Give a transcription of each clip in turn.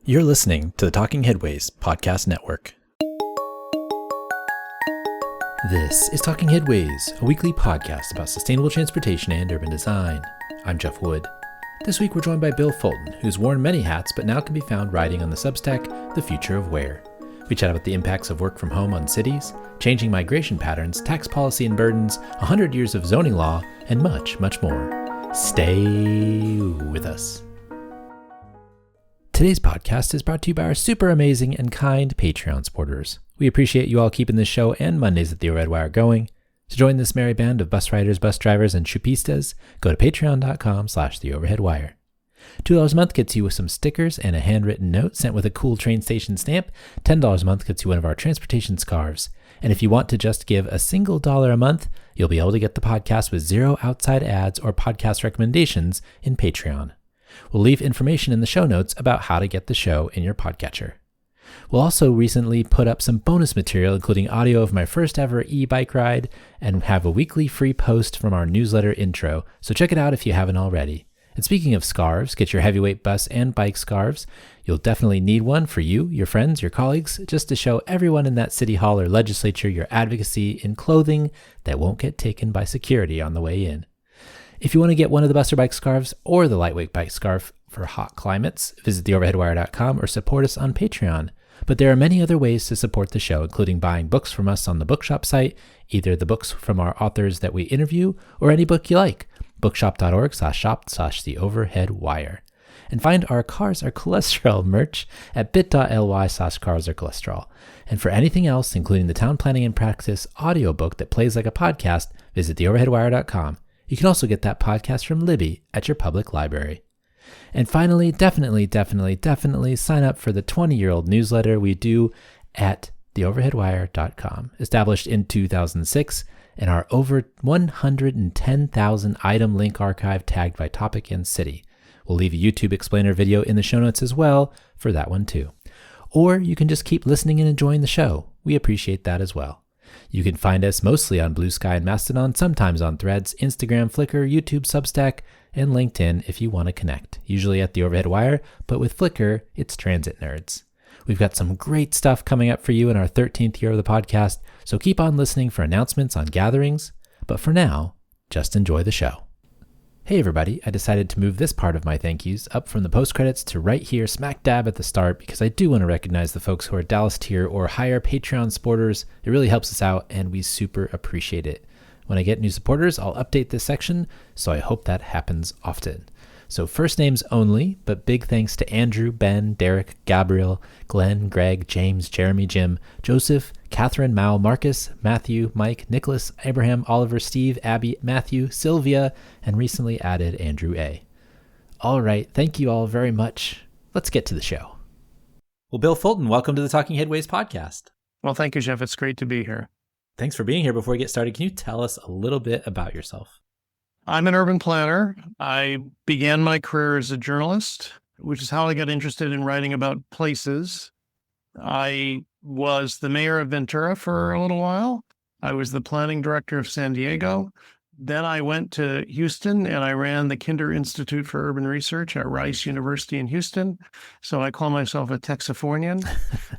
You're listening to the Talking Headways podcast network. This is Talking Headways, a weekly podcast about sustainable transportation and urban design. I'm Jeff Wood. This week we're joined by Bill Fulton, who's worn many hats but now can be found writing on the Substack, The Future of Where. We chat about the impacts of work from home on cities, changing migration patterns, tax policy and burdens, 100 years of zoning law, and much, much more. Stay with us. Today's podcast is brought to you by our super amazing and kind Patreon supporters. We appreciate you all keeping this show and Mondays at the Overhead Wire going. To join this merry band of bus riders, bus drivers, and chupistas, go to patreon.com/theoverheadwire. $2 a month gets you some stickers and a handwritten note sent with a cool train station stamp. $10 a month gets you one of our transportation scarves. And if you want to just give a single $1 a month, you'll be able to get the podcast with 0 outside ads or podcast recommendations in Patreon. We'll leave information in the show notes about how to get the show in your podcatcher. We'll also recently put up some bonus material, including audio of my first ever e-bike ride, and have a weekly free post from our newsletter intro, so check it out if you haven't already. And speaking of scarves, get your heavyweight bus and bike scarves. You'll definitely need one for you, your friends, your colleagues, just to show everyone in that city hall or legislature your advocacy in clothing that won't get taken by security on the way in. If you want to get one of the bus or bike scarves or the lightweight bike scarf for hot climates, visit theoverheadwire.com or support us on Patreon. But there are many other ways to support the show, including buying books from us on the bookshop site, either the books from our authors that we interview or any book you like. bookshop.org/shop/theoverheadwire. And find our Cars Are Cholesterol merch at bit.ly/carsarecholesterol. And for anything else, including the Town Planning and Practice audiobook that plays like a podcast, visit theoverheadwire.com. You can also get that podcast from Libby at your public library. And finally, definitely sign up for the 20-year-old newsletter we do at theoverheadwire.com, established in 2006, and our over 110,000 item link archive tagged by topic and city. We'll leave a YouTube explainer video in the show notes as well for that one too. Or you can just keep listening and enjoying the show. We appreciate that as well. You can find us mostly on Blue Sky and Mastodon, sometimes on Threads, Instagram, Flickr, YouTube, Substack, and LinkedIn if you want to connect, usually at the Overhead Wire, but with Flickr, it's Transit Nerds. We've got some great stuff coming up for you in our 13th year of the podcast, so keep on listening for announcements on gatherings, but for now, just enjoy the show. Hey everybody, I decided to move this part of my thank yous up from the post-credits to right here smack dab at the start because I do want to recognize the folks who are Dallas tier or higher Patreon supporters. It really helps us out and we super appreciate it. When I get new supporters, I'll update this section, so I hope that happens often. So first names only, but big thanks to Andrew, Ben, Derek, Gabriel, Glenn, Greg, James, Jeremy, Jim, Joseph, Catherine, Mal, Marcus, Matthew, Mike, Nicholas, Abraham, Oliver, Steve, Abby, Matthew, Sylvia, and recently added Andrew A. All right, thank you all very much. Let's get to the show. Well, Bill Fulton, welcome to the Talking Headways podcast. Well, thank you, Jeff. It's great to be here. Thanks for being here. Before we get started, can you tell us a little bit about yourself? I'm an urban planner. I began my career as a journalist, which is how I got interested in writing about places. I was the mayor of Ventura for a little while. I was the planning director of San Diego. Then I went to Houston and I ran the Kinder Institute for Urban Research at Rice University in Houston. So I call myself a Texifornian.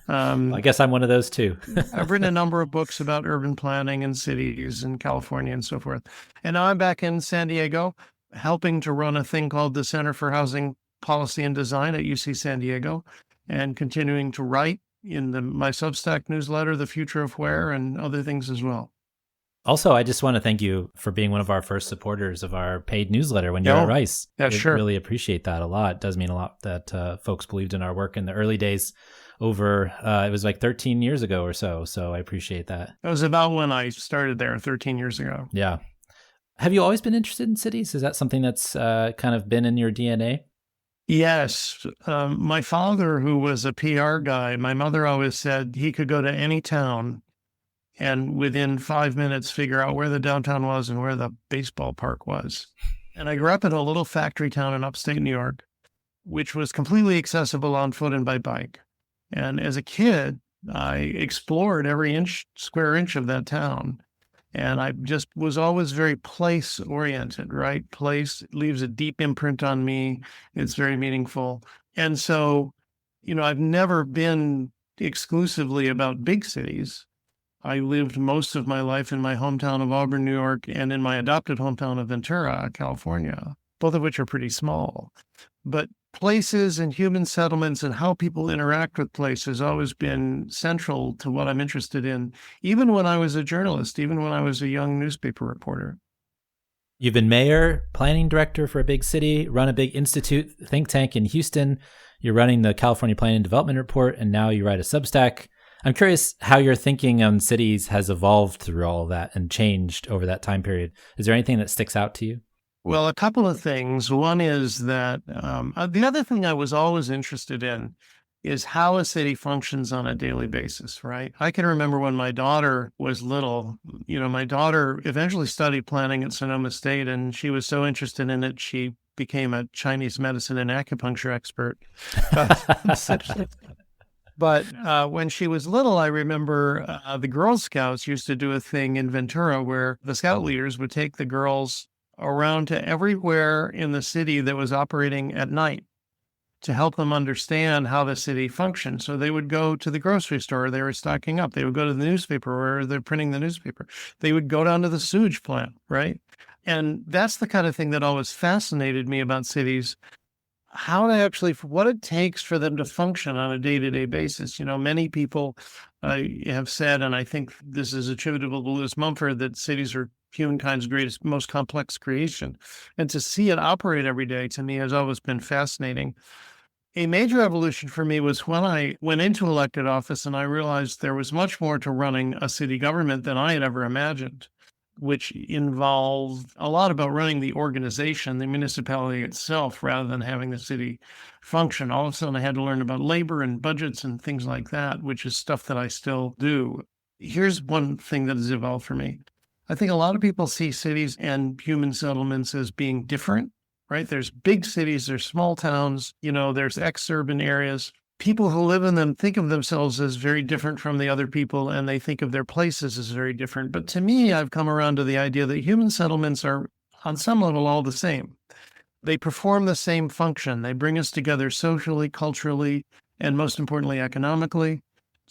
I guess I'm one of those too. I've written a number of books about urban planning in cities in California and so forth. And now I'm back in San Diego, helping to run a thing called the Center for Housing Policy and Design at UC San Diego, and continuing to write in my Substack newsletter, The Future of Where, and other things as well. Also, I just want to thank you for being one of our first supporters of our paid newsletter when you were at Rice. Yeah, sure. Really appreciate that a lot. It does mean a lot that folks believed in our work in the early days over, it was like 13 years ago or so. So I appreciate that. That was about when I started there 13 years ago. Yeah. Have you always been interested in cities? Is that something that's kind of been in your DNA? Yes. My father, who was a PR guy, my mother always said he could go to any town and within 5 minutes figure out where the downtown was and where the baseball park was. And I grew up in a little factory town in upstate New York, which was completely accessible on foot and by bike. And as a kid, I explored every square inch of that town. And I just was always very place oriented, right? Place leaves a deep imprint on me. It's very meaningful. And so I've never been exclusively about big cities. I lived most of my life in my hometown of Auburn, New York, and in my adopted hometown of Ventura, California, both of which are pretty small. But places and human settlements and how people interact with places has always been central to what I'm interested in, even when I was a journalist, even when I was a young newspaper reporter. You've been mayor, planning director for a big city, run a big institute, think tank in Houston. You're running the California Planning and Development Report, and now you write a Substack. I'm curious how your thinking on cities has evolved through all of that and changed over that time period. Is there anything that sticks out to you? Well, a couple of things. One is that the other thing I was always interested in is how a city functions on a daily basis, right? I can remember when my daughter was little, my daughter eventually studied planning at Sonoma State, and she was so interested in it, she became a Chinese medicine and acupuncture expert. But when she was little, I remember the Girl Scouts used to do a thing in Ventura where the scout leaders would take the girls around to everywhere in the city that was operating at night to help them understand how the city functioned. So they would go to the grocery store, they were stocking up. They would go to the newspaper where they're printing the newspaper. They would go down to the sewage plant, right? And that's the kind of thing that always fascinated me about cities, what it takes for them to function on a day-to-day basis. Many people have said, and I think this is attributable to Lewis Mumford, that cities are humankind's greatest, most complex creation. And to see it operate every day, to me, has always been fascinating. A major evolution for me was when I went into elected office and I realized there was much more to running a city government than I had ever imagined, which involved a lot about running the organization, the municipality itself, rather than having the city function. All of a sudden, I had to learn about labor and budgets and things like that, which is stuff that I still do. Here's one thing that has evolved for me. I think a lot of people see cities and human settlements as being different, right? There's big cities, there's small towns, there's ex-urban areas. People who live in them think of themselves as very different from the other people, and they think of their places as very different. But to me, I've come around to the idea that human settlements are, on some level, all the same. They perform the same function. They bring us together socially, culturally, and most importantly, economically,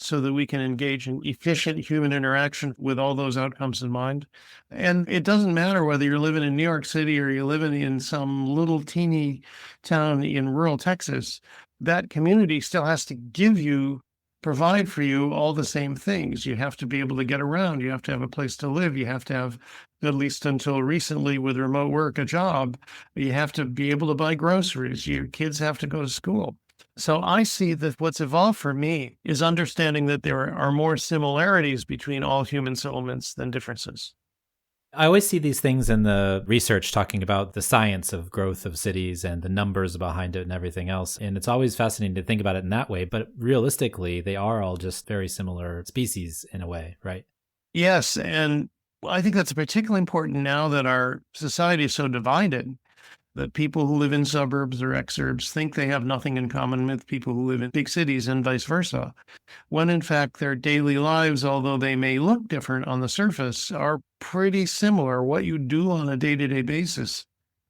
so that we can engage in efficient human interaction with all those outcomes in mind. And it doesn't matter whether you're living in New York City or you're living in some little teeny town in rural Texas, that community still has to provide for you all the same things. You have to be able to get around. You have to have a place to live. You have to have, at least until recently with remote work, a job. You have to be able to buy groceries. Your kids have to go to school. So I see that what's evolved for me is understanding that there are more similarities between all human settlements than differences. I always see these things in the research talking about the science of growth of cities and the numbers behind it and everything else. And it's always fascinating to think about it in that way. But realistically, they are all just very similar species in a way, right? Yes. And I think that's particularly important now that our society is so divided, that people who live in suburbs or exurbs think they have nothing in common with people who live in big cities and vice versa, when in fact their daily lives, although they may look different on the surface, are pretty similar. What you do on a day-to-day basis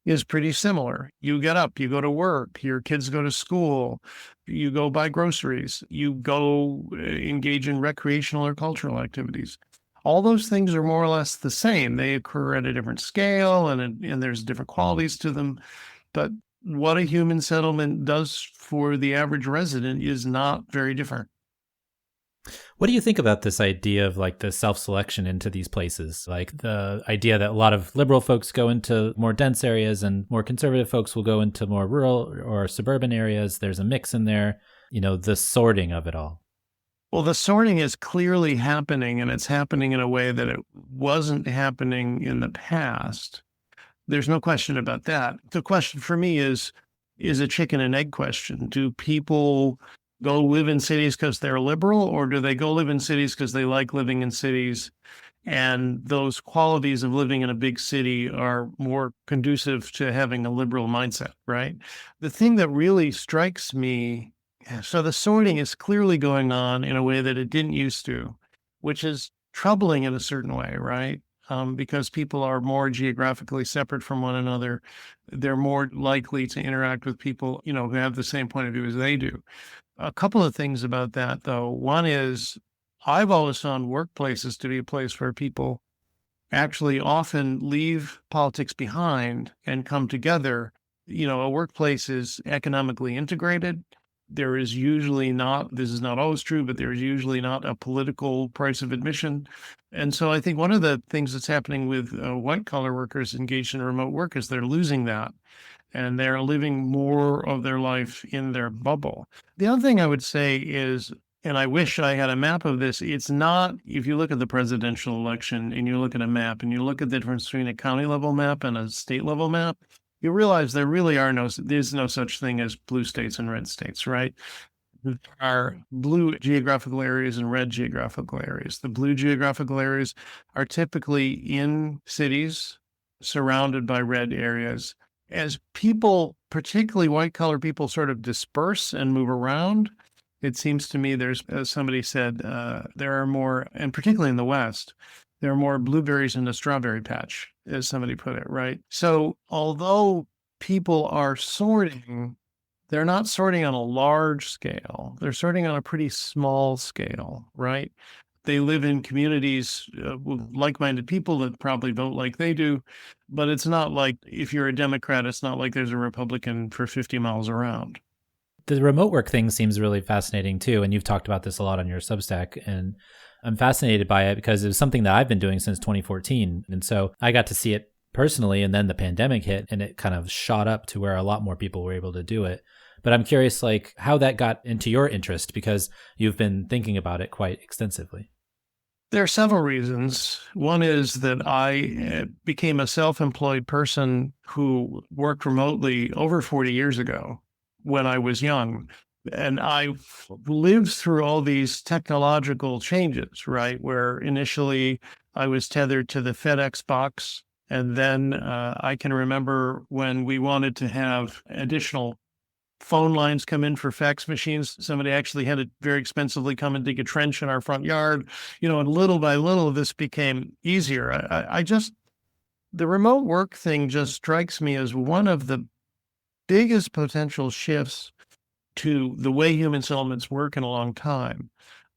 is pretty similar. You get up, you go to work, your kids go to school, you go buy groceries, you go engage in recreational or cultural activities. All those things are more or less the same. They occur at a different scale and there's different qualities to them. But what a human settlement does for the average resident is not very different. What do you think about this idea of like the self-selection into these places? Like the idea that a lot of liberal folks go into more dense areas and more conservative folks will go into more rural or suburban areas. There's a mix in there, the sorting of it all. Well, the sorting is clearly happening, and it's happening in a way that it wasn't happening in the past. There's no question about that. The question for me is a chicken and egg question. Do people go live in cities because they're liberal, or do they go live in cities because they like living in cities? And those qualities of living in a big city are more conducive to having a liberal mindset, right? The thing that really strikes me, so the sorting is clearly going on in a way that it didn't used to, which is troubling in a certain way, right? Because people are more geographically separate from one another. They're more likely to interact with people, who have the same point of view as they do. a couple of things about that, though. One is I've always found workplaces to be a place where people actually often leave politics behind and come together. A workplace is economically integrated. There is usually not, this is not always true, but there is usually not a political price of admission. And so I think one of the things that's happening with white collar workers engaged in remote work is they're losing that and they're living more of their life in their bubble. The other thing I would say is, and I wish I had a map of this, it's not, if you look at the presidential election and you look at a map and you look at the difference between a county level map and a state level map, you realize there's no such thing as blue states and red states, right? There are blue geographical areas and red geographical areas. The blue geographical areas are typically in cities surrounded by red areas. As people, particularly white collar people, sort of disperse and move around, it seems to me there's, as somebody said, there are more, and particularly in the West, there are more blueberries in a strawberry patch, as somebody put it, right? So although people are sorting, they're not sorting on a large scale. They're sorting on a pretty small scale, right? They live in communities with like-minded people that probably vote like they do, but it's not like if you're a Democrat, it's not like there's a Republican for 50 miles around. The remote work thing seems really fascinating too, and you've talked about this a lot on your Substack, and I'm fascinated by it because it was something that I've been doing since 2014, and so I got to see it personally, and then the pandemic hit, and it kind of shot up to where a lot more people were able to do it. But I'm curious, like, how that got into your interest, because you've been thinking about it quite extensively. There are several reasons. One is that I became a self-employed person who worked remotely over 40 years ago when I was young. And I lived through all these technological changes, right? Where initially I was tethered to the FedEx box. And then I can remember when we wanted to have additional phone lines come in for fax machines. Somebody actually had to very expensively come and dig a trench in our front yard, and little by little, this became easier. The remote work thing just strikes me as one of the biggest potential shifts to the way human settlements work in a long time.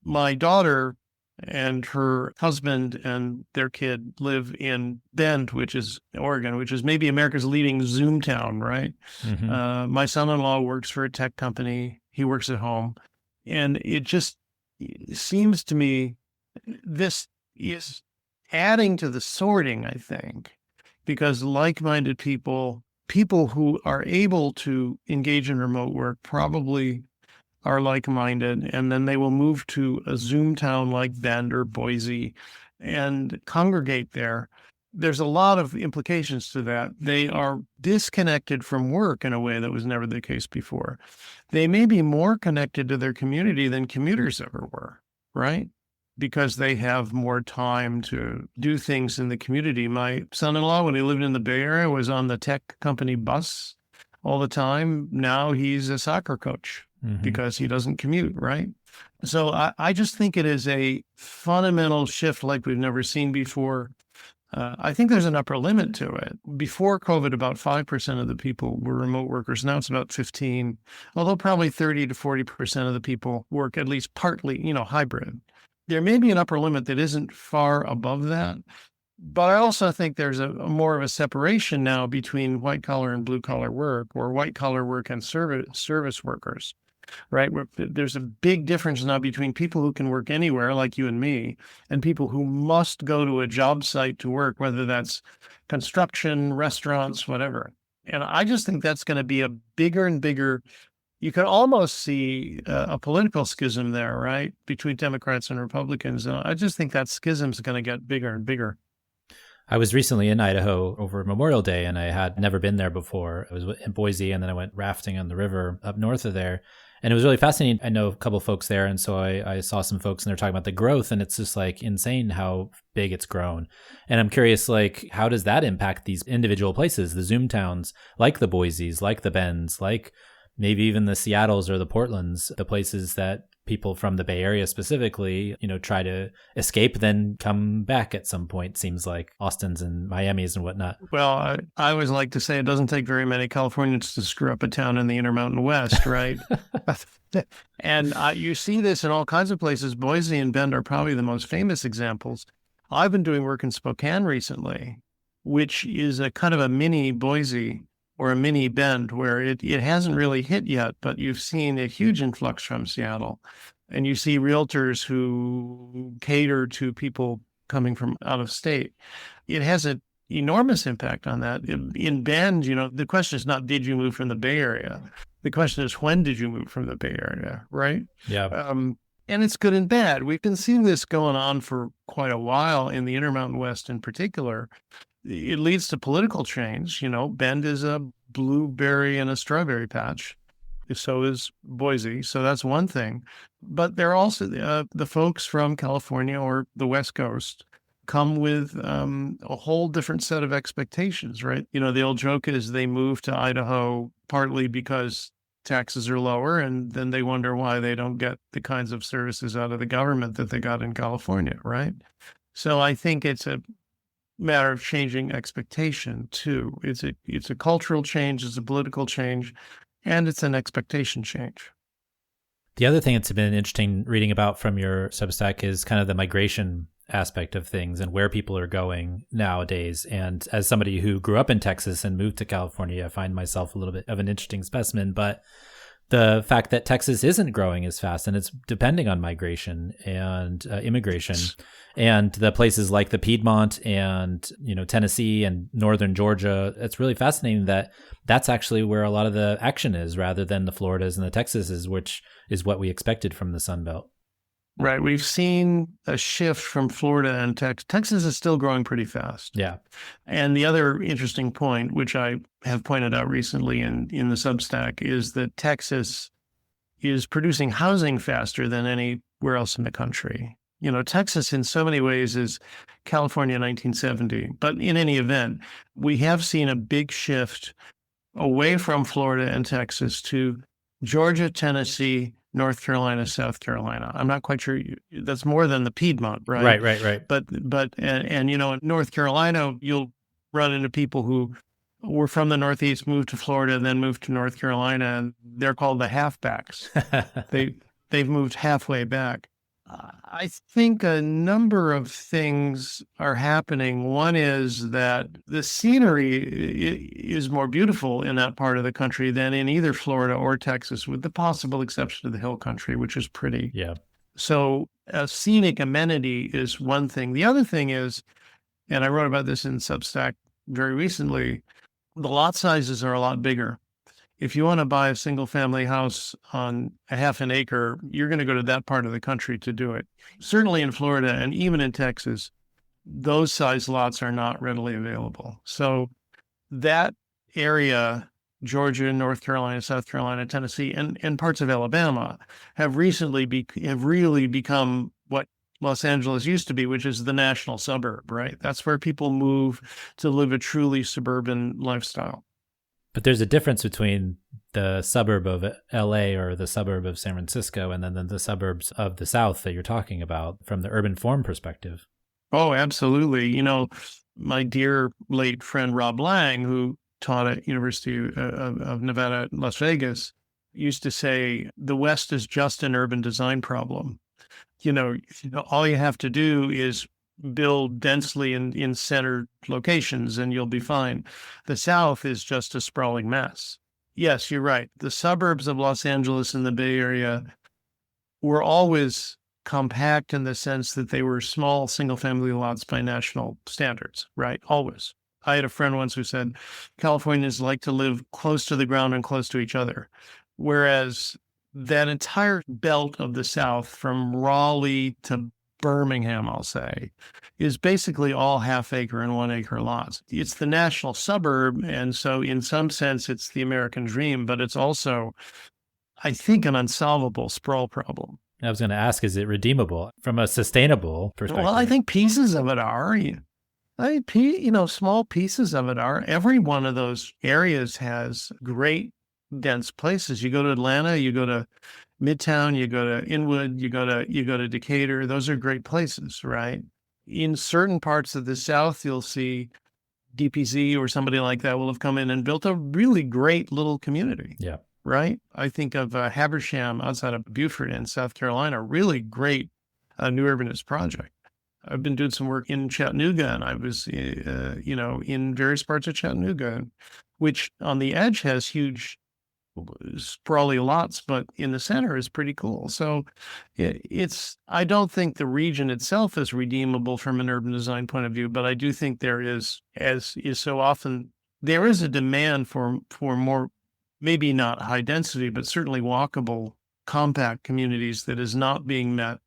My daughter and her husband and their kid live in Bend, which is Oregon, which is maybe America's leading Zoom town, right? Mm-hmm. My son-in-law works for a tech company. He works at home. And it just seems to me this is adding to the sorting, I think, because like-minded people who are able to engage in remote work probably are like-minded, and then they will move to a Zoom town like Bend or Boise and congregate there. There's a lot of implications to that. They are disconnected from work in a way that was never the case before. They may be more connected to their community than commuters ever were, right? Because they have more time to do things in the community. My son-in-law, when he lived in the Bay Area, was on the tech company bus all the time. Now he's a soccer coach. Mm-hmm. Because he doesn't commute, right? So I just think it is a fundamental shift like we've never seen before. I think there's an upper limit to it. Before COVID, about 5% of the people were remote workers. Now it's about 15, although probably 30 to 40% of the people work at least partly, hybrid. There may be an upper limit that isn't far above that. But I also think there's a more of a separation now between white collar and blue collar work, or white collar work and service workers. Right? There's a big difference now between people who can work anywhere, like you and me, and people who must go to a job site to work, whether that's construction, restaurants, whatever. And I just think that's going to be a bigger and bigger, you can almost see a political schism there, right? Between Democrats and Republicans. And I just think that schism is going to get bigger and bigger. I was recently in Idaho over Memorial Day, and I had never been there before. I was in Boise, and then I went rafting on the river up north of there. And it was really fascinating. I know a couple of folks there, and so I saw some folks, and they're talking about the growth, and it's just like insane how big it's grown. And I'm curious, like, how does that impact these individual places, the Zoom towns, like the Boises, like the Bends, like maybe even the Seattles or the Portlands, the places that people from the Bay Area specifically, try to escape, then come back at some point, seems like Austin's and Miami's and whatnot. Well, I always like to say it doesn't take very many Californians to screw up a town in the Intermountain West, right? And you see this in all kinds of places. Boise and Bend are probably the most famous examples. I've been doing work in Spokane recently, which is a kind of a mini Boise or a mini Bend, where it hasn't really hit yet, but you've seen a huge influx from Seattle. And you see realtors who cater to people coming from out of state. It has an enormous impact on that. In Bend, the question is not, did you move from the Bay Area? The question is, when did you move from the Bay Area, right? Yeah. And it's good and bad. We've been seeing this going on for quite a while in the Intermountain West in particular. It leads to political change. Bend is a blueberry and a strawberry patch. So is Boise. So that's one thing. But there are also the folks from California or the West Coast come with a whole different set of expectations, right? The old joke is they move to Idaho partly because taxes are lower, and then they wonder why they don't get the kinds of services out of the government that they got in California, right? So I think it's a matter of changing expectation too. It's a cultural change, it's a political change, and it's an expectation change. The other thing that's been interesting reading about from your Substack is kind of the migration aspect of things and where people are going nowadays. And as somebody who grew up in Texas and moved to California, I find myself a little bit of an interesting specimen. But the fact that Texas isn't growing as fast, and it's depending on migration and immigration, and the places like the Piedmont and Tennessee and northern Georgia, it's really fascinating that that's actually where a lot of the action is, rather than the Floridas and the Texases, which is what we expected from the Sun Belt. Right. We've seen a shift from Florida and Texas. Texas is still growing pretty fast. Yeah. And the other interesting point, which I have pointed out recently in the Substack, is that Texas is producing housing faster than anywhere else in the country. Texas in so many ways is California 1970. But in any event, we have seen a big shift away from Florida and Texas to Georgia, Tennessee, North Carolina, South Carolina. I'm not quite sure that's more than the Piedmont, right? Right. But in North Carolina, you'll run into people who were from the Northeast, moved to Florida, then moved to North Carolina, and they're called the halfbacks. They've moved halfway back. I think a number of things are happening. One is that the scenery is more beautiful in that part of the country than in either Florida or Texas, with the possible exception of the hill country, which is pretty. Yeah. So a scenic amenity is one thing. The other thing is, and I wrote about this in Substack very recently, the lot sizes are a lot bigger. If you want to buy a single family house on a half an acre, you're going to go to that part of the country to do it. Certainly in Florida and even in Texas, those size lots are not readily available. So that area, Georgia, North Carolina, South Carolina, Tennessee, and parts of Alabama have really become what Los Angeles used to be, which is the national suburb, right? That's where people move to live a truly suburban lifestyle. But there's a difference between the suburb of LA or the suburb of San Francisco and then the suburbs of the South that you're talking about from the urban form perspective. Oh, absolutely. My dear late friend Rob Lang, who taught at University of Nevada, Las Vegas, used to say, the West is just an urban design problem. All you have to do is build densely in centered locations and you'll be fine. The South is just a sprawling mess. Yes, you're right. The suburbs of Los Angeles and the Bay Area were always compact in the sense that they were small single-family lots by national standards, right? Always. I had a friend once who said, Californians like to live close to the ground and close to each other, whereas that entire belt of the South, from Raleigh to Birmingham, I'll say, is basically all half-acre and one-acre lots. It's the national suburb, and so in some sense, it's the American dream, but it's also, I think, an unsolvable sprawl problem. I was going to ask, is it redeemable from a sustainable perspective? Well, I think pieces of it are. Small pieces of it are. Every one of those areas has great, dense places. You go to Atlanta, you go to Midtown, you go to Inwood, you go to Decatur. Those are great places, right? In certain parts of the South, you'll see DPZ or somebody like that will have come in and built a really great little community. Yeah. Right. I think of Habersham outside of Beaufort in South Carolina, really great new urbanist project. I've been doing some work in Chattanooga, and I was, in various parts of Chattanooga, which on the edge has huge sprawly lots, but in the center is pretty cool. So I don't think the region itself is redeemable from an urban design point of view, but I do think there is, as is so often, there is a demand for more, maybe not high density, but certainly walkable, compact communities that is not being met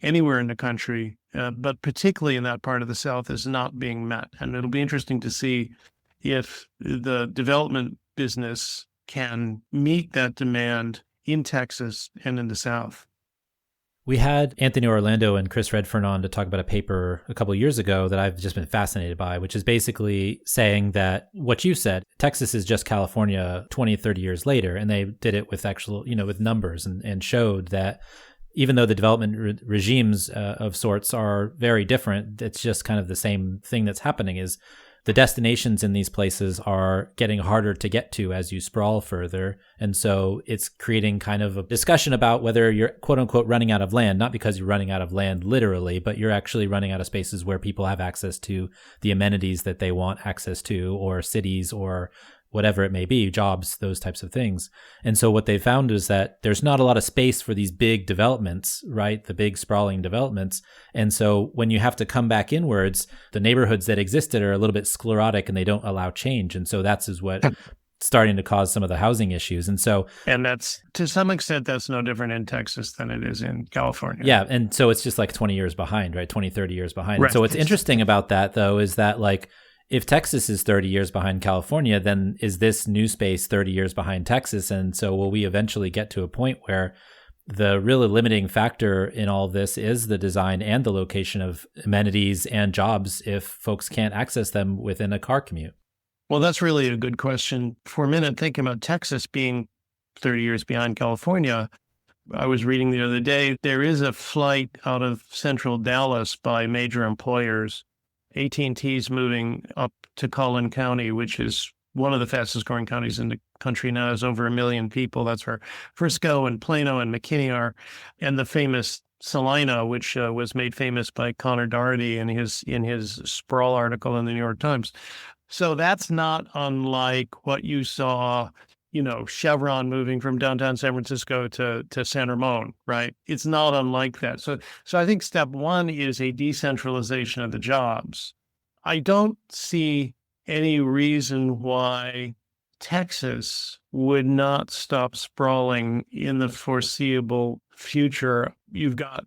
anywhere in the country, but particularly in that part of the South is not being met. And it'll be interesting to see if the development business can meet that demand in Texas and in the South. We had Anthony Orlando and Chris Redfern on to talk about a paper a couple of years ago that I've just been fascinated by, which is basically saying that what you said, Texas is just California 20, 30 years later. And they did it with actual, with numbers and showed that even though the development regimes of sorts are very different, it's just kind of the same thing that's happening is the destinations in these places are getting harder to get to as you sprawl further. And so it's creating kind of a discussion about whether you're quote unquote running out of land, not because you're running out of land literally, but you're actually running out of spaces where people have access to the amenities that they want access to, or cities or whatever it may be, jobs, those types of things. And so what they found is that there's not a lot of space for these big developments, right? The big sprawling developments. And so when you have to come back inwards, the neighborhoods that existed are a little bit sclerotic and they don't allow change. And so that's what starting to cause some of the housing issues. And that's, to some extent, that's no different in Texas than it is in California. Yeah. And so it's just like 20 years behind, right? 20, 30 years behind. Right. So what's interesting about that though, is that like, if Texas is 30 years behind California, then is this new space 30 years behind Texas? And so will we eventually get to a point where the really limiting factor in all of this is the design and the location of amenities and jobs if folks can't access them within a car commute? Well, that's really a good question. For a minute, thinking about Texas being 30 years behind California, I was reading the other day, there is a flight out of central Dallas by major employers. AT&T's moving up to Collin County, which is one of the fastest growing counties in the country now. Has over 1 million people. That's where Frisco and Plano and McKinney are. And the famous Salina, which was made famous by Connor Doherty in his sprawl article in the New York Times. So that's not unlike what you saw, Chevron moving from downtown San Francisco to San Ramon, right? It's not unlike that. So I think step one is a decentralization of the jobs. I don't see any reason why Texas would not stop sprawling in the foreseeable future. You've got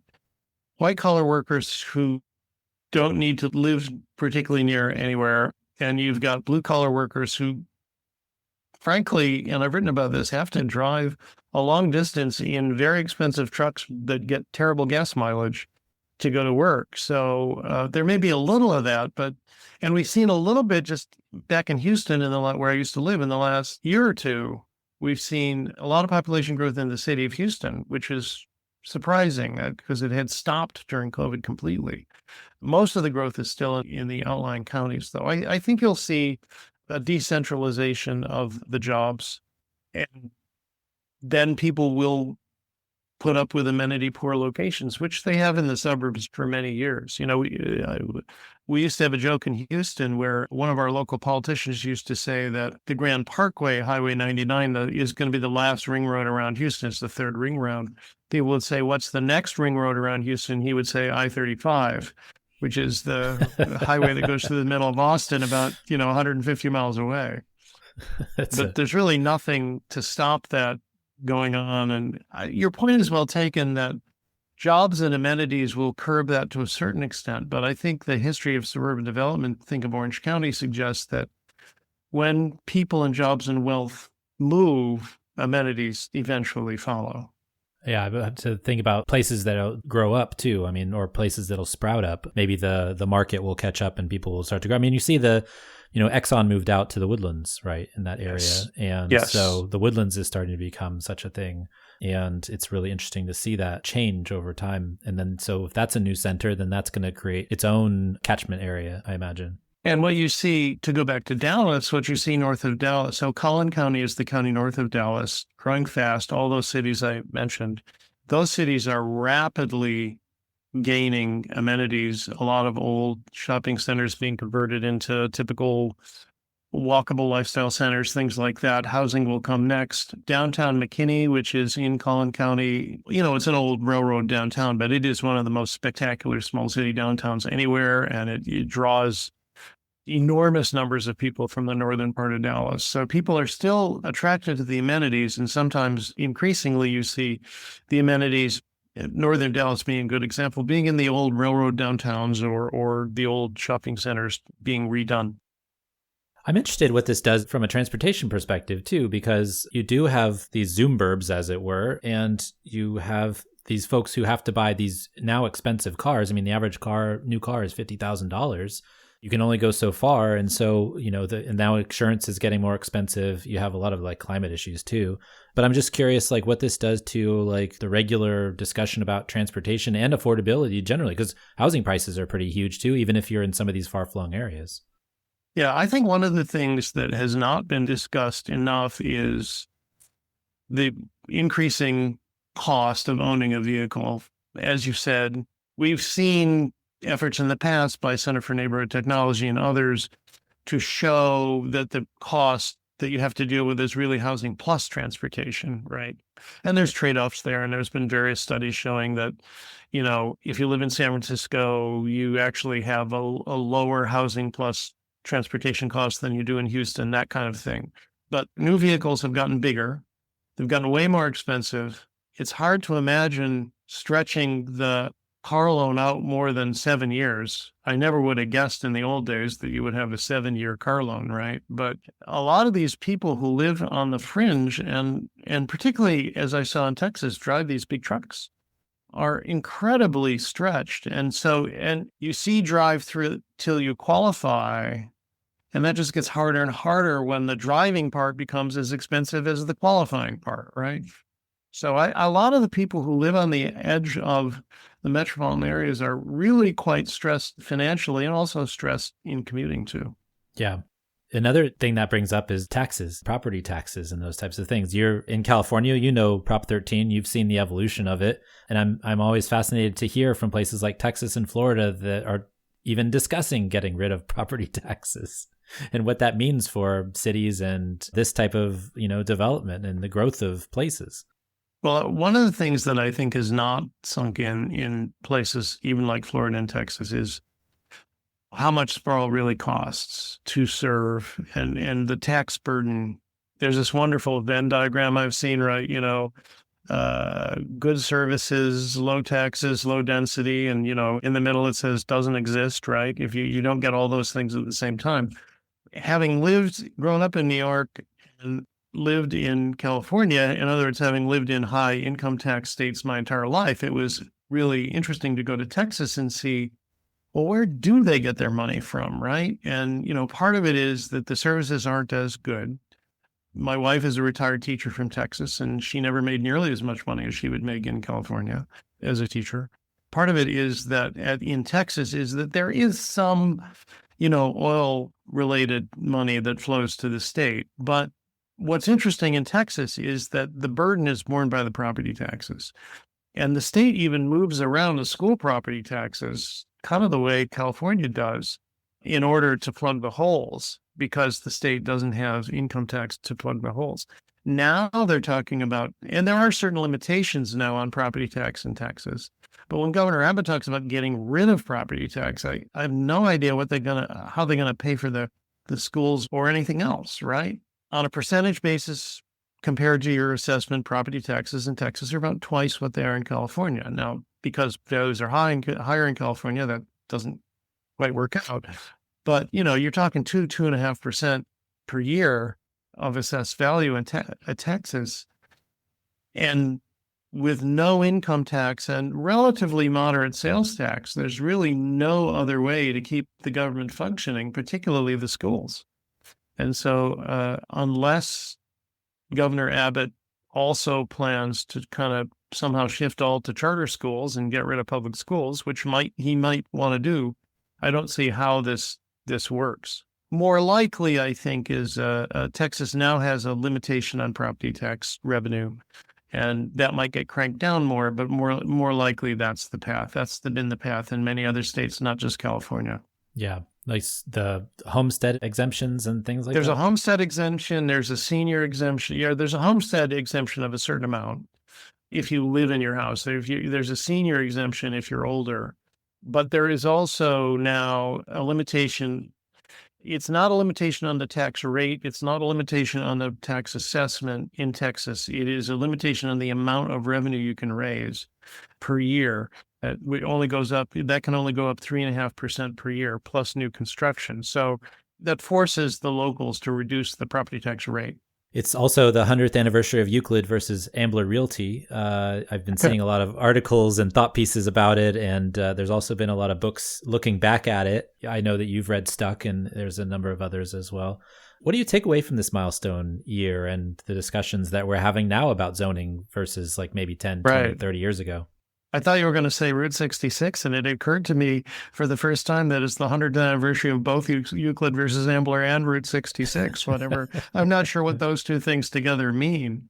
white collar workers who don't need to live particularly near anywhere. And you've got blue collar workers who, frankly, and I've written about this, have to drive a long distance in very expensive trucks that get terrible gas mileage to go to work. So there may be a little of that, and we've seen a little bit just back in Houston, where I used to live, in the last year or two, we've seen a lot of population growth in the city of Houston, which is surprising because it had stopped during COVID completely. Most of the growth is still in the outlying counties, though. I think you'll see a decentralization of the jobs, and then people will put up with amenity poor locations, which they have in the suburbs for many years. We used to have a joke in Houston where one of our local politicians used to say that the Grand Parkway, Highway 99, is going to be the last ring road around Houston. It's the third ring road. People would say, what's the next ring road around Houston? He would say I-35. Which is the highway that goes through the middle of Austin about, 150 miles away. But there's really nothing to stop that going on. And your point is well taken that jobs and amenities will curb that to a certain extent. But I think the history of suburban development, think of Orange County, suggests that when people and jobs and wealth move, amenities eventually follow. Yeah, I have to think about places that'll grow up too. I mean, or places that'll sprout up. Maybe the market will catch up and people will start to grow. I mean, you see Exxon moved out to the Woodlands, right, in that area. Yes. And yes. So the Woodlands is starting to become such a thing. And it's really interesting to see that change over time. And then, so if that's a new center, then that's going to create its own catchment area, I imagine. And what you see, to go back to Dallas, what you see north of Dallas, so Collin County is the county north of Dallas, growing fast. All those cities I mentioned, those cities are rapidly gaining amenities. A lot of old shopping centers being converted into typical walkable lifestyle centers, things like that. Housing will come next. Downtown McKinney, which is in Collin County, it's an old railroad downtown, but it is one of the most spectacular small city downtowns anywhere, and it draws enormous numbers of people from the northern part of Dallas. So people are still attracted to the amenities, and sometimes increasingly you see the amenities, northern Dallas being a good example, being in the old railroad downtowns or the old shopping centers being redone. I'm interested what this does from a transportation perspective too, because you do have these Zoomburbs, as it were, and you have these folks who have to buy these now expensive cars. I mean, the average new car is $50,000. You can only go so far. And so, and now insurance is getting more expensive. You have a lot of like climate issues too. But I'm just curious, like what this does to like the regular discussion about transportation and affordability generally, because housing prices are pretty huge too, even if you're in some of these far-flung areas. Yeah, I think one of the things that has not been discussed enough is the increasing cost of owning a vehicle. As you said, we've seen efforts in the past by Center for Neighborhood Technology and others to show that the cost that you have to deal with is really housing plus transportation, right? And there's trade-offs there, and there's been various studies showing that, if you live in San Francisco, you actually have a lower housing plus transportation costs than you do in Houston, that kind of thing. But new vehicles have gotten bigger. They've gotten way more expensive. It's hard to imagine stretching the car loan out more than 7 years. I never would have guessed in the old days that you would have a 7-year car loan, right? But a lot of these people who live on the fringe and particularly, as I saw in Texas, drive these big trucks are incredibly stretched. And you see drive through till you qualify, and that just gets harder and harder when the driving part becomes as expensive as the qualifying part, right? So a lot of the people who live on the edge of the metropolitan areas are really quite stressed financially and also stressed in commuting too. Yeah. Another thing that brings up is taxes, property taxes, and those types of things. You're in California, Prop 13, you've seen the evolution of it. And I'm always fascinated to hear from places like Texas and Florida that are even discussing getting rid of property taxes and what that means for cities and this type of, development and the growth of places. Well, one of the things that I think is not sunk in places even like Florida and Texas is how much sprawl really costs to serve and the tax burden. There's this wonderful Venn diagram I've seen, right? Good services, low taxes, low density. And, in the middle, it says doesn't exist, right? If you don't get all those things at the same time. Having grown up in New York and lived in California, in other words, having lived in high income tax states my entire life, it was really interesting to go to Texas and see, well, where do they get their money from, right? And, part of it is that the services aren't as good. My wife is a retired teacher from Texas, and she never made nearly as much money as she would make in California as a teacher. Part of it is that in Texas is that there is some, oil-related money that flows to the state. But what's interesting in Texas is that the burden is borne by the property taxes. And the state even moves around the school property taxes, kind of the way California does, in order to plug the holes, because the state doesn't have income tax to plug the holes. Now they're talking about, and there are certain limitations now on property tax in Texas. But when Governor Abbott talks about getting rid of property tax, I have no idea how they're gonna pay for the schools or anything else, right? On a percentage basis, compared to your assessment, property taxes in Texas are about twice what they are in California. Now, because values are higher in California, that doesn't quite work out. But, you're talking 2.5% per year of assessed value in Texas. And with no income tax and relatively moderate sales tax, there's really no other way to keep the government functioning, particularly the schools. And so unless Governor Abbott also plans to kind of somehow shift all to charter schools and get rid of public schools, which he might want to do. I don't see how this works. More likely, I think, is Texas now has a limitation on property tax revenue, and that might get cranked down more. But more likely, that's the path. Been the path in many other states, not just California. Yeah, like the homestead exemptions and things like There's that. a homestead exemption. There's a senior exemption. Yeah, there's a homestead exemption of a certain amount if you live in your house. There's a senior exemption if you're older, but there is also now a limitation. It's not a limitation on the tax rate. It's not a limitation on the tax assessment in Texas. It is a limitation on the amount of revenue you can raise per year. That only goes up. That can only go up 3.5% per year plus new construction. So that forces the locals to reduce the property tax rate. It's also the 100th anniversary of Euclid versus Ambler Realty. I've been seeing a lot of articles and thought pieces about it, and there's also been a lot of books looking back at it. I know that you've read Stuck, and there's a number of others as well. What do you take away from this milestone year and the discussions that we're having now about zoning versus like maybe 10, 20, 30 years ago? I thought you were going to say Route 66, and it occurred to me for the first time that it's the 100th anniversary of both Euclid versus Ambler and Route 66, whatever. I'm not sure what those two things together mean.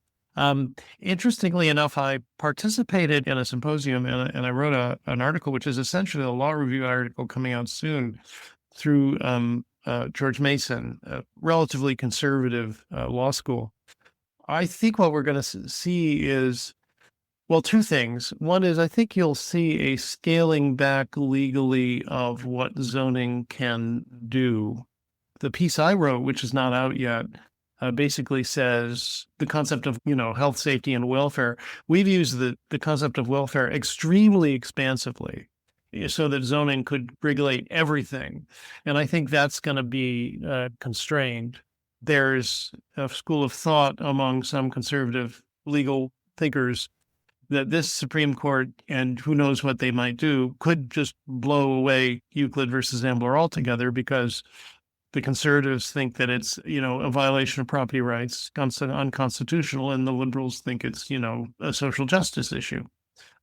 Interestingly enough, I participated in a symposium and I wrote an article, which is essentially a law review article coming out soon through George Mason, a relatively conservative law school. I think what we're going to see is, well, two things. One is I think you'll see a scaling back legally of what zoning can do. The piece I wrote, which is not out yet, basically says the concept of, health, safety, and welfare. We've used the concept of welfare extremely expansively so that zoning could regulate everything. And I think that's going to be constrained. There's a school of thought among some conservative legal thinkers that this Supreme Court, and who knows what they might do, could just blow away Euclid versus Ambler altogether, because the conservatives think that it's, a violation of property rights, unconstitutional, and the liberals think it's, a social justice issue.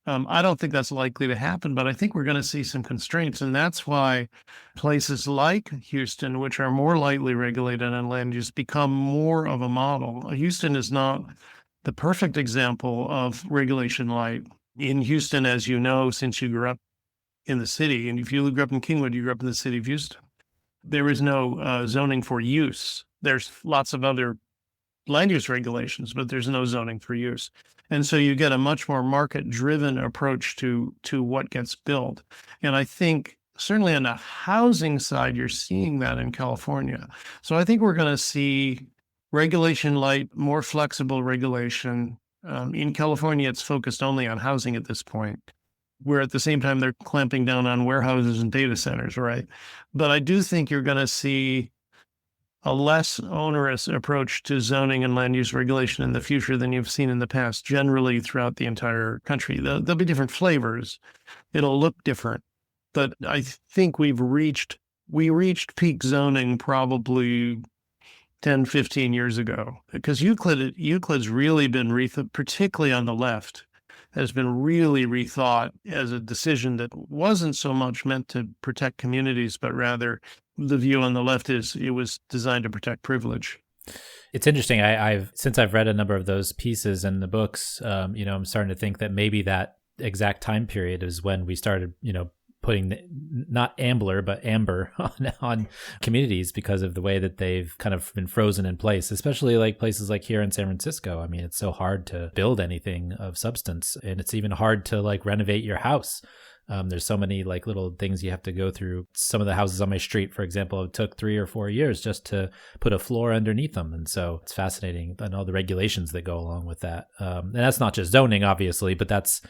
I don't think that's likely to happen, but I think we're going to see some constraints. And that's why places like Houston, which are more lightly regulated on land use, become more of a model. Houston is not the perfect example of regulation light. In Houston, as you know, since you grew up in the city, and if you grew up in Kingwood, you grew up in the city of Houston, there is no zoning for use. There's lots of other land use regulations, but there's no zoning for use. And so you get a much more market-driven approach to what gets built. And I think certainly on the housing side, you're seeing that in California. So I think we're going to see regulation light, more flexible regulation. In California, it's focused only on housing at this point, where at the same time they're clamping down on warehouses and data centers, right? But I do think you're going to see a less onerous approach to zoning and land use regulation in the future than you've seen in the past, generally throughout the entire country. There'll be different flavors. It'll look different. But I think we reached peak zoning probably 10, 15 years ago, because Euclid's really been particularly on the left, has been really rethought as a decision that wasn't so much meant to protect communities, but rather the view on the left is it was designed to protect privilege. It's interesting. Since I've read a number of those pieces in the books, I'm starting to think that maybe that exact time period is when we started, putting not Ambler, but Amber on communities because of the way that they've kind of been frozen in place, especially like places like here in San Francisco. I mean, it's so hard to build anything of substance, and it's even hard to like renovate your house. There's so many like little things you have to go through. Some of the houses on my street, for example, it took 3 or 4 years just to put a floor underneath them. And so it's fascinating, and all the regulations that go along with that. And that's not just zoning, obviously, but that's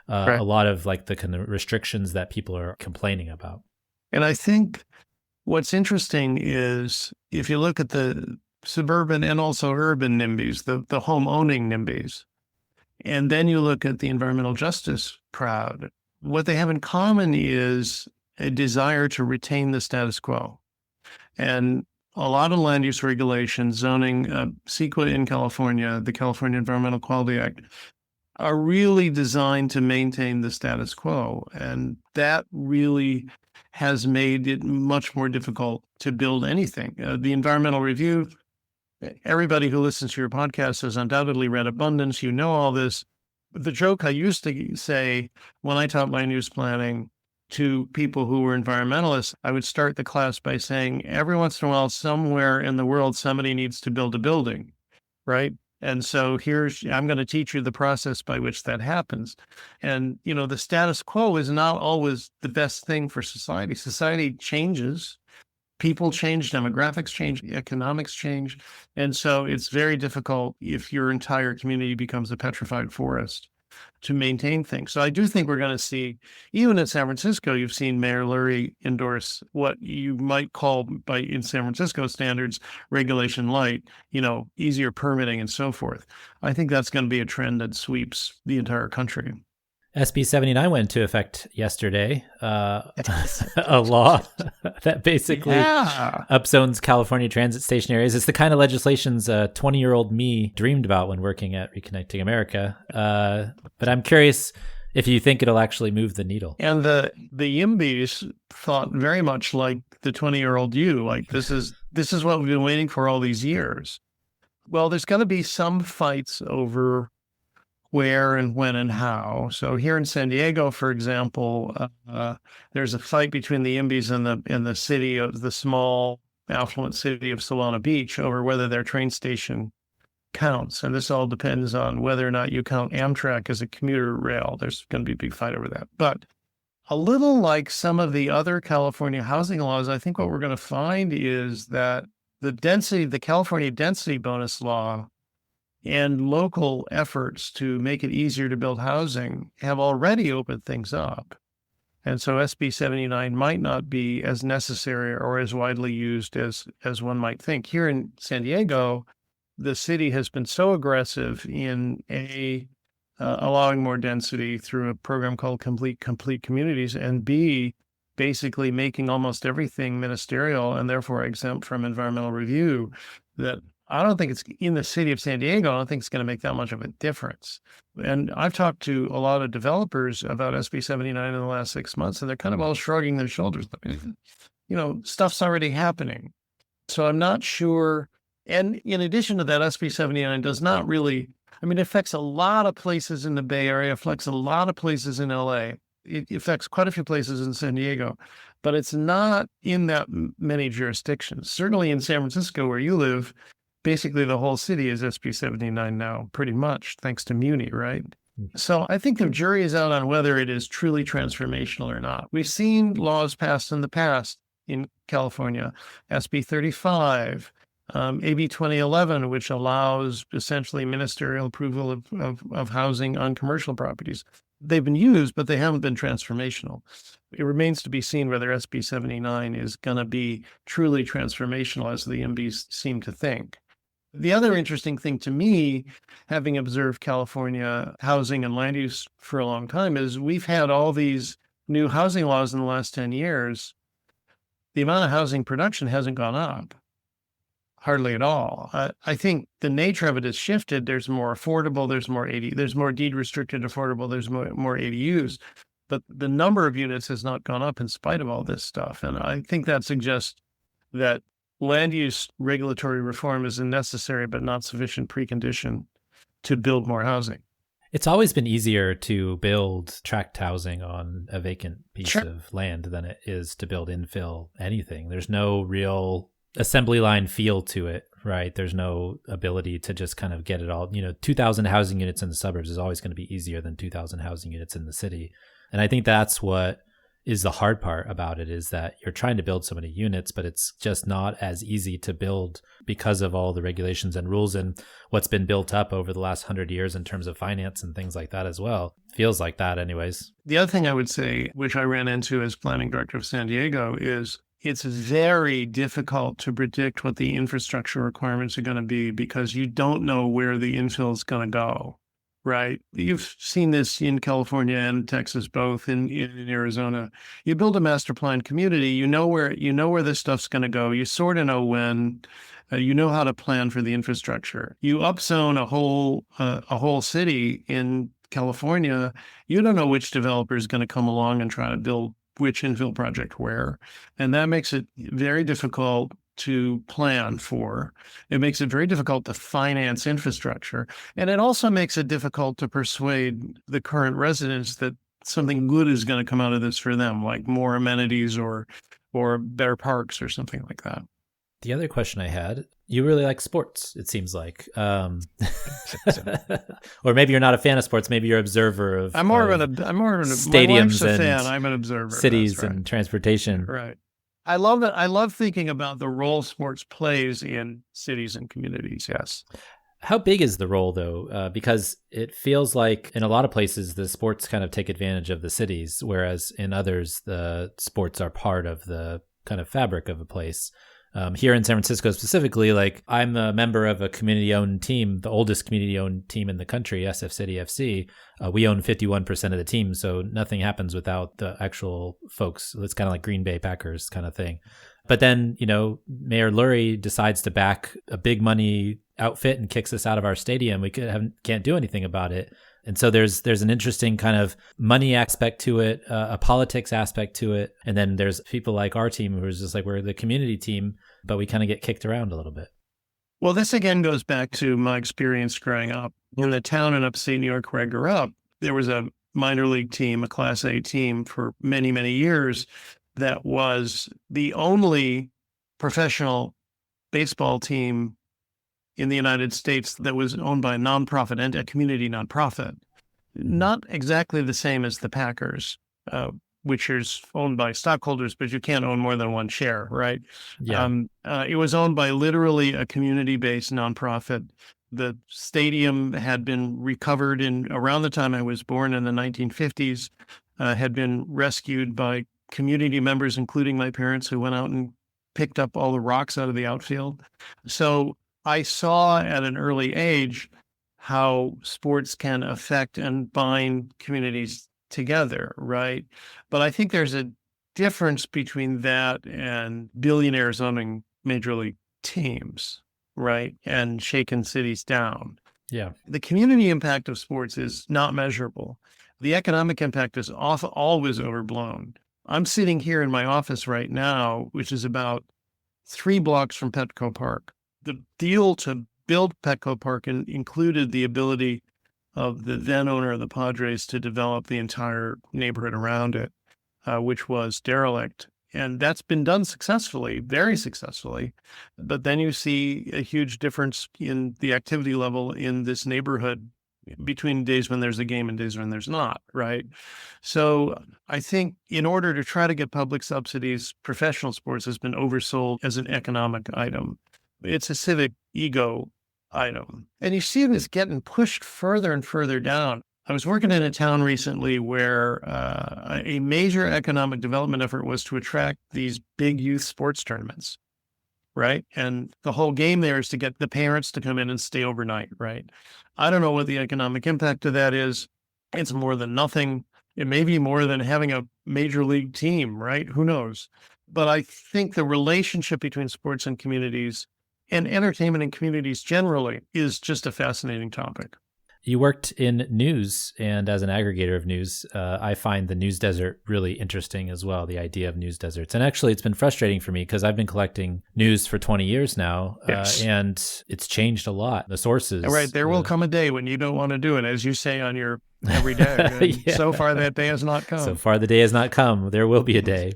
right. A lot of like the kind of restrictions that people are complaining about. And I think what's interesting is if you look at the suburban and also urban NIMBYs, the home owning NIMBYs, and then you look at the environmental justice crowd, what they have in common is a desire to retain the status quo. And a lot of land use regulations, zoning, CEQA in California, the California Environmental Quality Act, are really designed to maintain the status quo. And that really has made it much more difficult to build anything. The environmental review, everybody who listens to your podcast has undoubtedly read Abundance. You know all this. The joke I used to say when I taught land use planning to people who were environmentalists, I would start the class by saying, every once in a while, somewhere in the world, somebody needs to build a building, right? And so I'm going to teach you the process by which that happens. And, the status quo is not always the best thing for society. Society changes. People change, demographics change, economics change. And so it's very difficult if your entire community becomes a petrified forest to maintain things. So I do think we're going to see, even in San Francisco, you've seen Mayor Lurie endorse what you might call, in San Francisco standards, regulation light, easier permitting and so forth. I think that's going to be a trend that sweeps the entire country. SB 79 went into effect yesterday, a law that basically upzones California transit station areas. It's the kind of legislations 20-year-old me dreamed about when working at Reconnecting America. But I'm curious if you think it'll actually move the needle. And the YIMBYs thought very much like the 20-year-old you, like this is what we've been waiting for all these years. Well, there's going to be some fights over where and when and how. So here in San Diego, for example, there's a fight between the YIMBYs and the city of the small affluent city of Solana Beach over whether their train station counts. And this all depends on whether or not you count Amtrak as a commuter rail. There's going to be a big fight over that. But a little like some of the other California housing laws, I think what we're going to find is that the California density bonus law and local efforts to make it easier to build housing have already opened things up. And so SB 79 might not be as necessary or as widely used as one might think. Here in San Diego, the city has been so aggressive in allowing more density through a program called Complete Communities, and B, basically making almost everything ministerial and therefore exempt from environmental review, that I don't think it's in the city of San Diego. I don't think it's going to make that much of a difference. And I've talked to a lot of developers about SB 79 in the last 6 months, and they're kind of all shrugging their shoulders. Stuff's already happening. So I'm not sure. And in addition to that, SB 79 does not really, it affects a lot of places in the Bay Area, affects a lot of places in LA. It affects quite a few places in San Diego, but it's not in that many jurisdictions. Certainly in San Francisco, where you live, basically the whole city is SB 79 now, pretty much, thanks to Muni, right? So I think the jury is out on whether it is truly transformational or not. We've seen laws passed in the past in California, SB 35, AB 2011, which allows essentially ministerial approval of housing on commercial properties. They've been used, but they haven't been transformational. It remains to be seen whether SB 79 is going to be truly transformational, as the YIMBYs seem to think. The other interesting thing to me, having observed California housing and land use for a long time, is we've had all these new housing laws in the last 10 years. The amount of housing production hasn't gone up, hardly at all. I think the nature of it has shifted. There's more affordable, there's more deed restricted affordable, there's more ADUs, but the number of units has not gone up in spite of all this stuff. And I think that suggests that land use regulatory reform is a necessary but not sufficient precondition to build more housing. It's always been easier to build tract housing on a vacant piece of land than it is to build infill anything. There's no real assembly line feel to it, right? There's no ability to just kind of get it all. 2,000 housing units in the suburbs is always going to be easier than 2,000 housing units in the city. And I think that's what is the hard part about it, is that you're trying to build so many units, but it's just not as easy to build because of all the regulations and rules and what's been built up over the last 100 years in terms of finance and things like that as well. Feels like that anyways. The other thing I would say, which I ran into as planning director of San Diego, is it's very difficult to predict what the infrastructure requirements are going to be because you don't know where the infill is going to go. right? You've seen this in California and Texas, both in Arizona. You build a master plan community, you know where this stuff's going to go. You sort of know when, you know how to plan for the infrastructure. You upzone a whole city in California, you don't know which developer is going to come along and try to build which infill project where, and that makes it very difficult to plan for. It makes it very difficult to finance infrastructure. And it also makes it difficult to persuade the current residents that something good is going to come out of this for them, like more amenities or better parks or something like that. The other question I had, you really like sports, it seems like. Or maybe you're not a fan of sports. Maybe you're an observer of I'm more of an stadiums my wife's a and fan. I'm an observer. cities That's right. and transportation. Right. I love it. I love thinking about the role sports plays in cities and communities. Yes. How big is the role, though? Because it feels like in a lot of places, the sports kind of take advantage of the cities, whereas in others, the sports are part of the kind of fabric of a place. Here in San Francisco specifically, like I'm a member of a community-owned team, the oldest community-owned team in the country, SF City FC. We own 51% of the team, so nothing happens without the actual folks. It's kind of like Green Bay Packers kind of thing. But then, Mayor Lurie decides to back a big money outfit and kicks us out of our stadium. We can't do anything about it. And so there's an interesting kind of money aspect to it, a politics aspect to it. And then there's people like our team who's just like, we're the community team, but we kind of get kicked around a little bit. Well, this again goes back to my experience growing up. In the town in upstate New York where I grew up, there was a minor league team, a Class A team for many, many years that was the only professional baseball team in the United States that was owned by a nonprofit and a community nonprofit. Not exactly the same as the Packers, which is owned by stockholders, but you can't own more than one share, right? Yeah. It was owned by literally a community-based nonprofit. The stadium had been recovered around the time I was born in the 1950s, had been rescued by community members, including my parents, who went out and picked up all the rocks out of the outfield. So I saw at an early age how sports can affect and bind communities together, right? But I think there's a difference between that and billionaires owning major league teams, right? And shaking cities down. Yeah. The community impact of sports is not measurable. The economic impact is always overblown. I'm sitting here in my office right now, which is about 3 blocks from Petco Park. The deal to build Petco Park included the ability of the then owner of the Padres to develop the entire neighborhood around it, which was derelict. And that's been done successfully, very successfully. But then you see a huge difference in the activity level in this neighborhood between days when there's a game and days when there's not, right? So I think in order to try to get public subsidies, professional sports has been oversold as an economic item. It's a civic ego item. And you see this getting pushed further and further down. I was working in a town recently where a major economic development effort was to attract these big youth sports tournaments, right? And the whole game there is to get the parents to come in and stay overnight, right? I don't know what the economic impact of that is. It's more than nothing. It may be more than having a major league team, right? Who knows? But I think the relationship between sports and communities and entertainment and communities generally is just a fascinating topic. You worked in news, and as an aggregator of news, I find the news desert really interesting as well, the idea of news deserts. And actually, it's been frustrating for me because I've been collecting news for 20 years now, and it's changed a lot. The sources. Right. There will come a day when you don't want to do it, as you say on your everyday. Yeah. So far, that day has not come. So far, the day has not come. There will be a day.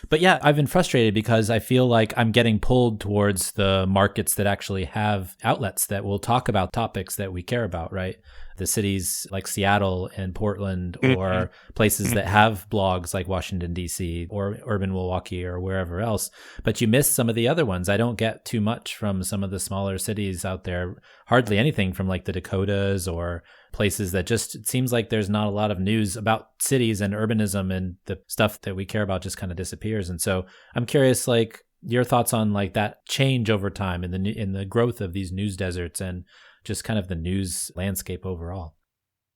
But yeah, I've been frustrated because I feel like I'm getting pulled towards the markets that actually have outlets that will talk about topics that we care about, right? The cities like Seattle and Portland, or places that have blogs like Washington, D.C. or urban Milwaukee or wherever else. But you miss some of the other ones. I don't get too much from some of the smaller cities out there, hardly anything from like the Dakotas or places that just, it seems like there's not a lot of news about cities and urbanism, and the stuff that we care about just kind of disappears. And so I'm curious, like, your thoughts on like that change over time in the growth of these news deserts and just kind of the news landscape overall.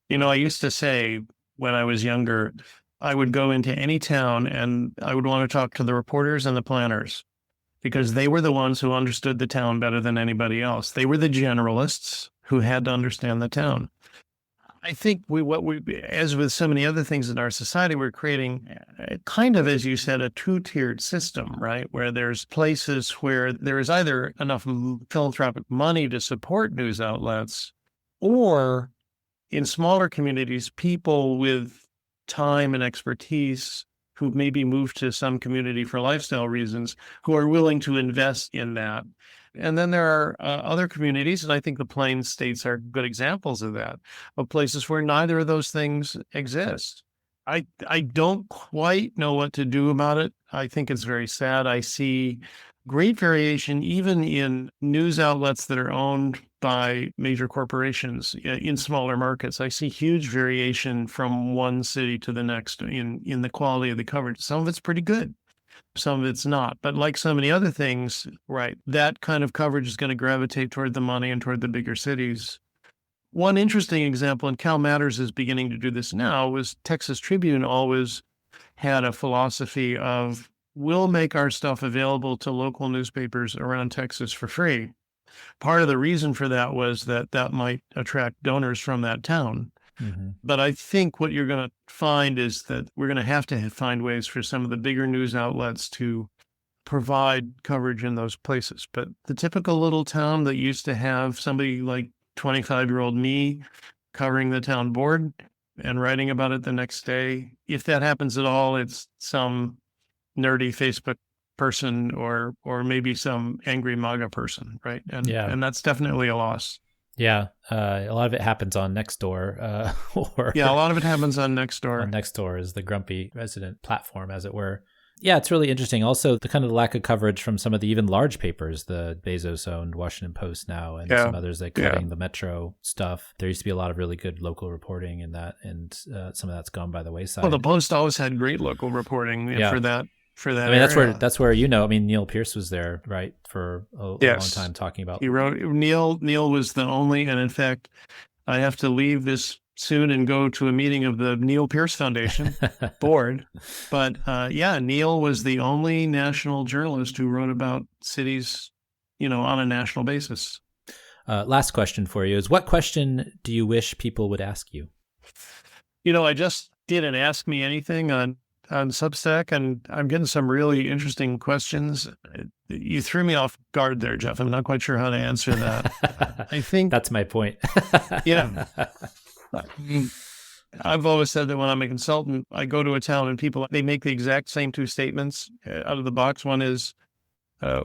I used to say when I was younger, I would go into any town and I would want to talk to the reporters and the planners because they were the ones who understood the town better than anybody else. They were the generalists who had to understand the town. I think as with so many other things in our society, we're creating kind of, as you said, a two-tiered system, right? Where there's places where there is either enough philanthropic money to support news outlets, or in smaller communities, people with time and expertise who maybe moved to some community for lifestyle reasons, who are willing to invest in that. And then there are other communities, and I think the Plains states are good examples of that, of places where neither of those things exist. I don't quite know what to do about it. I think it's very sad. I see great variation even in news outlets that are owned by major corporations in smaller markets. I see huge variation from one city to the next in the quality of the coverage. Some of it's pretty good. Some of it's not. But like so many other things, right, that kind of coverage is going to gravitate toward the money and toward the bigger cities. One interesting example, and Cal Matters is beginning to do this now, was Texas Tribune always had a philosophy of, we'll make our stuff available to local newspapers around Texas for free. Part of the reason for that was that might attract donors from that town. Mm-hmm. But I think what you're going to find is that we're going to have find ways for some of the bigger news outlets to provide coverage in those places. But the typical little town that used to have somebody like 25-year-old me covering the town board and writing about it the next day, if that happens at all, it's some nerdy Facebook person or maybe some angry MAGA person, right? And that's definitely a loss. Yeah, a lot of it happens on Nextdoor. A lot of it happens on Nextdoor. On Nextdoor is the grumpy resident platform, as it were. Yeah, it's really interesting. Also, the kind of lack of coverage from some of the even large papers, the Bezos-owned Washington Post now, and some others that cutting the Metro stuff. There used to be a lot of really good local reporting in that, and some of that's gone by the wayside. Well, the Post always had great local reporting for that. I mean, that's where Neil Pierce was there, right, for a long time talking about. He wrote. Neil was the only, and in fact, I have to leave this soon and go to a meeting of the Neil Pierce Foundation board. But Neil was the only national journalist who wrote about cities, on a national basis. Last question for you is, what question do you wish people would ask you? I just did an Ask Me Anything on Substack, and I'm getting some really interesting questions. You threw me off guard there, Jeff. I'm not quite sure how to answer that. I think that's my point. I've always said that when I'm a consultant, I go to a town and they make the exact same two statements out of the box. One is,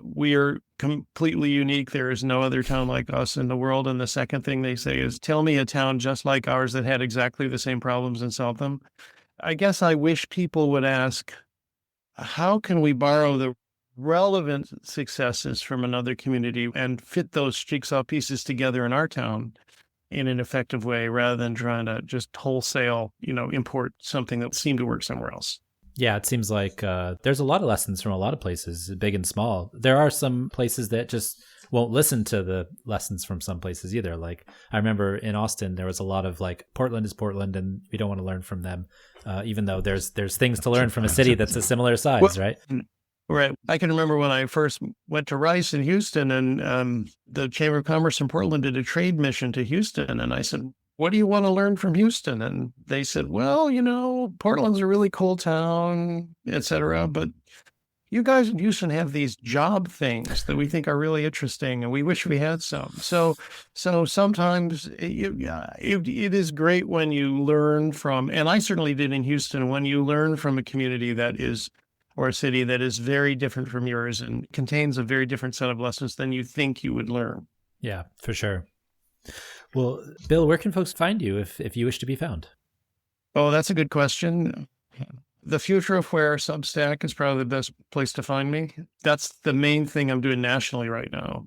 we are completely unique. There is no other town like us in the world. And the second thing they say is, tell me a town just like ours that had exactly the same problems and solved them. I guess I wish people would ask, how can we borrow the relevant successes from another community and fit those jigsaw pieces together in our town in an effective way, rather than trying to just wholesale, import something that seemed to work somewhere else. Yeah, it seems like there's a lot of lessons from a lot of places, big and small. There are some places that just won't listen to the lessons from some places either. Like, I remember in Austin, there was a lot of like, Portland is Portland and we don't want to learn from them, even though there's things to learn from a city that's a similar size, right? Right. I can remember when I first went to Rice in Houston, and the Chamber of Commerce in Portland did a trade mission to Houston. And I said, what do you want to learn from Houston? And they said, well, Portland's a really cool town, et cetera. But you guys in Houston have these job things that we think are really interesting, and we wish we had some. So sometimes it is great when you learn from, and I certainly did in Houston, when you learn from a community or a city that is very different from yours and contains a very different set of lessons than you think you would learn. Yeah, for sure. Well, Bill, where can folks find you if you wish to be found? Oh, that's a good question. The Future of Where Substack is probably the best place to find me. That's the main thing I'm doing nationally right now.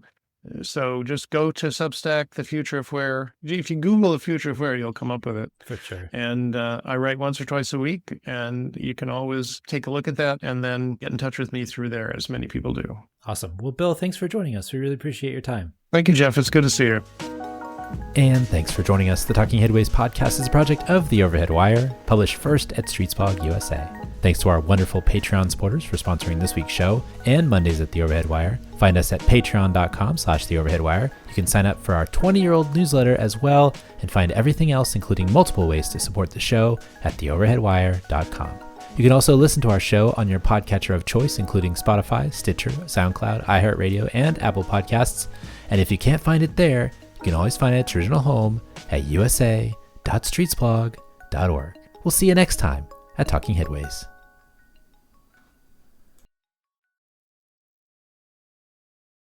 So just go to Substack, The Future of Where. If you Google The Future of Where, you'll come up with it. For sure. And I write once or twice a week, and you can always take a look at that and then get in touch with me through there, as many people do. Awesome. Well, Bill, thanks for joining us. We really appreciate your time. Thank you, Jeff. It's good to see you. And thanks for joining us. The Talking Headways podcast is a project of The Overhead Wire, published first at Streetsblog USA. Thanks to our wonderful Patreon supporters for sponsoring this week's show and Mondays at The Overhead Wire. Find us at patreon.com/theoverheadwire. You can sign up for our 20-year-old newsletter as well and find everything else, including multiple ways to support the show, at theoverheadwire.com. You can also listen to our show on your podcatcher of choice, including Spotify, Stitcher, SoundCloud, iHeartRadio, and Apple Podcasts. And if you can't find it there, you can always find its original home at usa.streetsblog.org. We'll see you next time at Talking Headways.